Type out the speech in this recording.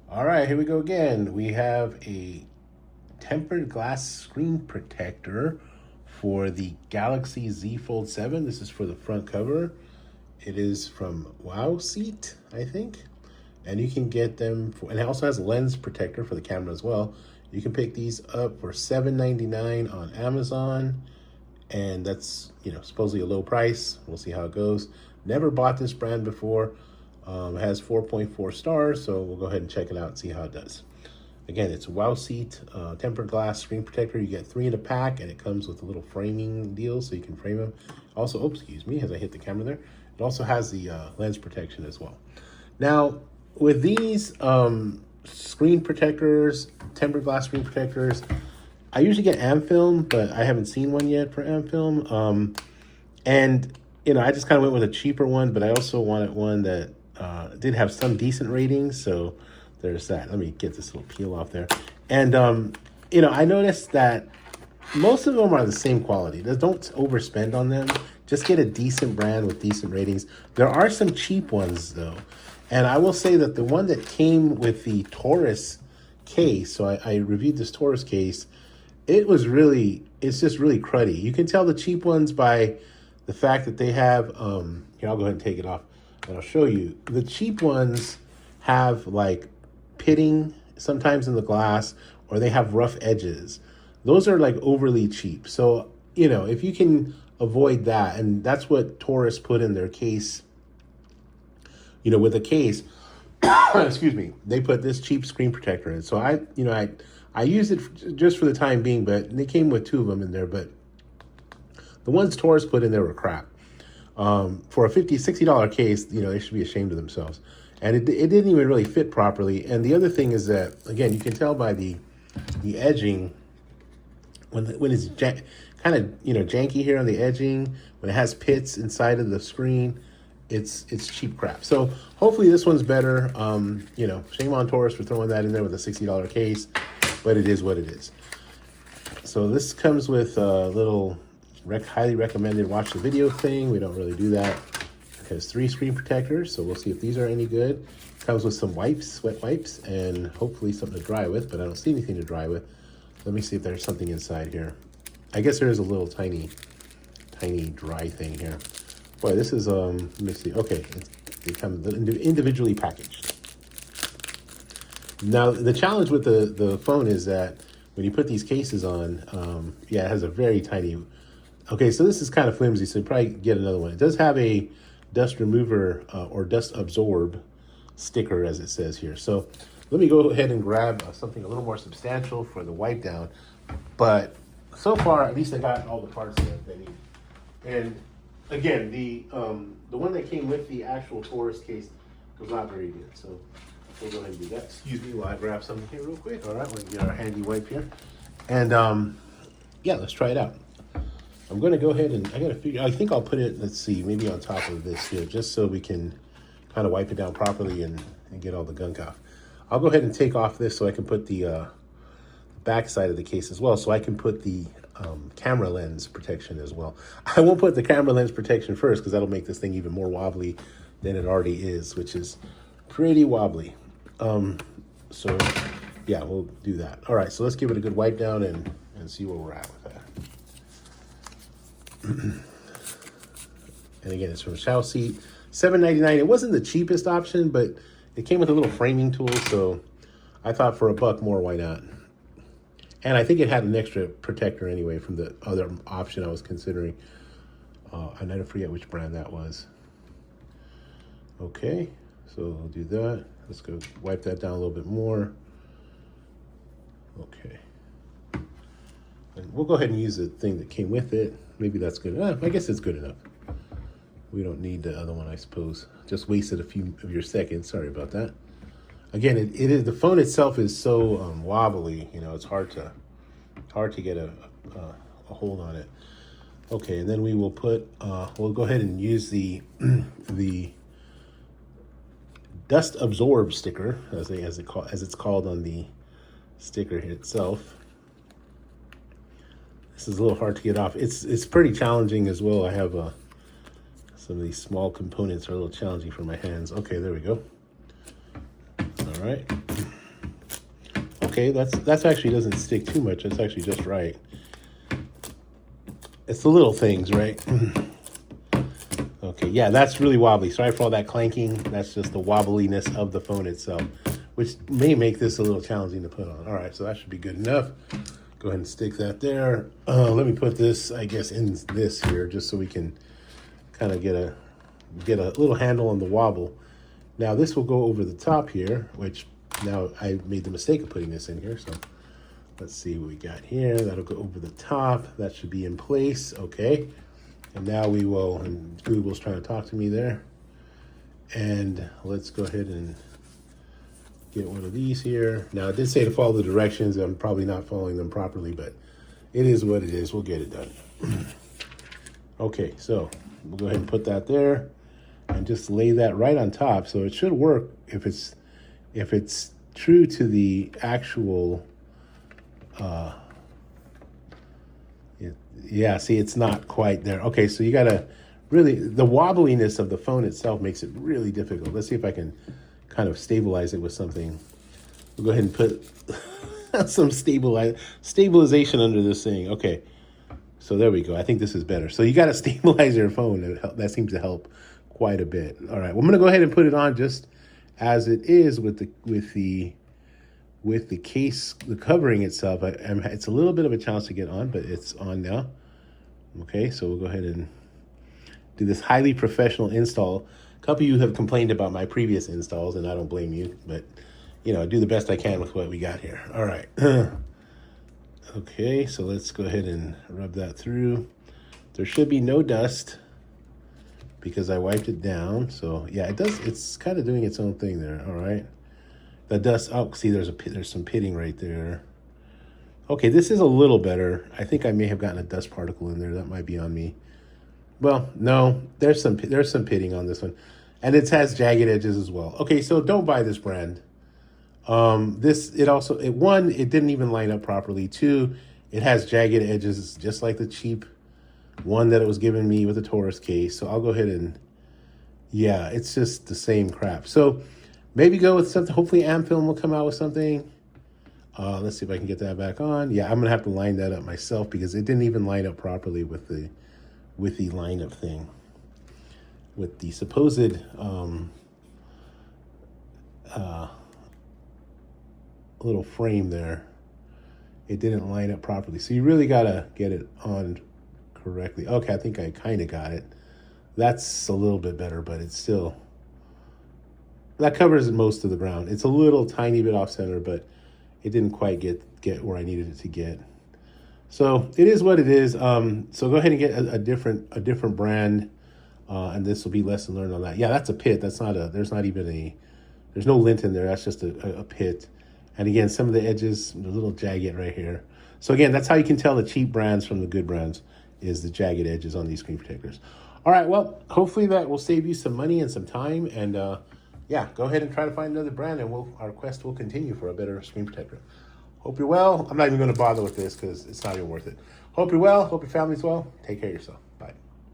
All right, here we go again. We have a tempered glass screen protector for the Galaxy Z Fold 7. This is for the front cover. It is from Wiaocit, I think. And you can get them for, and it also has a lens protector for the camera as well. You can pick these up for $7.99 on Amazon. And that's, supposedly a low price. We'll see how it goes. Never bought this brand before. It has 4.4 stars, so we'll go ahead and check it out and see how it does. Again, it's a Wiaocit tempered glass screen protector. You get 3 in a pack, and it comes with a little framing deal, so you can frame them. Also, oops, excuse me, as I hit the camera there. It also has the lens protection as well. Now, with these screen protectors, tempered glass screen protectors, I usually get Amfilm, but I haven't seen one yet for Amfilm. And, I just kind of went with a cheaper one, but I also wanted one that did have some decent ratings, so there's that. Let me get this little peel off there. And, I noticed that most of them are the same quality. Don't overspend on them. Just get a decent brand with decent ratings. There are some cheap ones, though. And I will say that the one that came with the Taurus case, so I reviewed this Taurus case, it's just really cruddy. You can tell the cheap ones by the fact that they have, here, I'll go ahead and take it off. And I'll show you. The cheap ones have like pitting sometimes in the glass, or they have rough edges. Those are like overly cheap. So, if you can avoid that, and that's what Taurus put in their case, with a case, excuse me, they put this cheap screen protector in. So I used it just for the time being, but they came with 2 of them in there, but the ones Taurus put in there were crap. For a $50, $60 case, they should be ashamed of themselves. And it didn't even really fit properly. And the other thing is that, again, you can tell by the edging, when it's kind of, janky here on the edging, when it has pits inside of the screen, it's cheap crap. So hopefully this one's better. Shame on Taurus for throwing that in there with a $60 case, but it is what it is. So this comes with a little highly recommended watch the video thing. We don't really do that. It has 3 screen protectors, so we'll see if these are any good. Comes with some wipes, sweat wipes, and hopefully something to dry with, but I don't see anything to dry with. Let me see if there's something inside here. I guess there is a little tiny dry thing here. Boy, this is, let me see. Okay, they come individually packaged. Now, the challenge with the phone is that when you put these cases on, it has a very tiny... Okay, so this is kind of flimsy, so you probably get another one. It does have a dust remover or dust absorb sticker, as it says here. So let me go ahead and grab something a little more substantial for the wipe down. But so far, at least I got all the parts that they need. And again, the one that came with the actual Taurus case was not very good. So we'll go ahead and do that. Excuse me while I grab something here real quick. All right, we'll get our handy wipe here. And let's try it out. I'm going to go ahead and I think I'll put it, let's see, maybe on top of this here, just so we can kind of wipe it down properly and get all the gunk off. I'll go ahead and take off this so I can put the back side of the case as well, so I can put the camera lens protection as well. I won't put the camera lens protection first because that'll make this thing even more wobbly than it already is, which is pretty wobbly. So yeah, we'll do that. All right, so let's give it a good wipe down and see where we're at with that. And again, it's from Wiaocit, $7.99. It wasn't the cheapest option, but it came with a little framing tool, so I thought for $1 more, why not? And I think it had an extra protector anyway from the other option I was considering. And I forget which brand that was. Okay, so we'll do that. Let's go wipe that down a little bit more. Okay. And we'll go ahead and use the thing that came with it. Maybe that's good enough. I guess it's good enough. We don't need the other one, I suppose. Just wasted a few of your seconds. Sorry about that. Again, it is, the phone itself is so wobbly. It's hard to get a hold on it. Okay, and then we will put. We'll go ahead and use the dust absorb sticker, as it's called on the sticker itself. This is a little hard to get off. It's pretty challenging as well. I have some of these small components are a little challenging for my hands. Okay, there we go. All right. okay, that's actually doesn't stick too much. That's actually just right. It's the little things, right? Okay, yeah, that's really wobbly. Sorry for all that clanking. That's just the wobbliness of the phone itself, which may make this a little challenging to put on. All right, so that should be good enough. Go ahead and stick that there. Let me put this, I guess, in this here, just so we can kind of get a little handle on the wobble. Now this will go over the top here, which now I made the mistake of putting this in here. So let's see what we got here. That'll go over the top. That should be in place. Okay. And now we will, and Google's trying to talk to me there. And let's go ahead and get one of these here. Now, I did say to follow the directions. I'm probably not following them properly, but it is what it is. We'll get it done. Okay, so we'll go ahead and put that there and just lay that right on top. So it should work if it's true to the actual, yeah, see, it's not quite there. Okay, so you gotta really, the wobbliness of the phone itself makes it really difficult. Let's see if I can kind of stabilize it with something. We'll go ahead and put some stabilization under this thing. Okay, so there we go. I think this is better. So you gotta stabilize your phone. That seems to help quite a bit. All right, well, I'm gonna go ahead and put it on just as it is with the case, the covering itself. It's a little bit of a challenge to get on, but it's on now. Okay, so we'll go ahead and do this highly professional install. A couple of you have complained about my previous installs, and I don't blame you, but you know, I do the best I can with what we got here. All right. Okay, so let's go ahead and rub that through. There should be no dust because I wiped it down. So yeah, it's kind of doing its own thing there. All right. The dust, oh, see, there's some pitting right there. Okay, this is a little better. I think I may have gotten a dust particle in there. That might be on me. Well, no, there's some pitting on this one. And it has jagged edges as well. Okay, so don't buy this brand. One, it didn't even line up properly. Two, it has jagged edges just like the cheap one that it was giving me with the Taurus case. So I'll go ahead and, yeah, it's just the same crap. So maybe go with something. Hopefully Amfilm will come out with something. Let's see if I can get that back on. Yeah, I'm gonna have to line that up myself because it didn't even line up properly with the lineup thing, with the supposed little frame there. It didn't line up properly. So you really gotta get it on correctly. Okay, I think I kind of got it. That's a little bit better, but it's still, that covers most of the ground. It's a little tiny bit off center, but it didn't quite get where I needed it to get. So it is what it is. So go ahead and get a different brand, and this will be lesson learned on that. Yeah, that's a pit. There's no lint in there. That's just a pit. And again, some of the edges, a little jagged right here. So again, that's how you can tell the cheap brands from the good brands, is the jagged edges on these screen protectors. All right, well, hopefully that will save you some money and some time. And yeah, go ahead and try to find another brand, and our quest will continue for a better screen protector. Hope you're well. I'm not even going to bother with this because it's not even worth it. Hope you're well. Hope your family's well. Take care of yourself.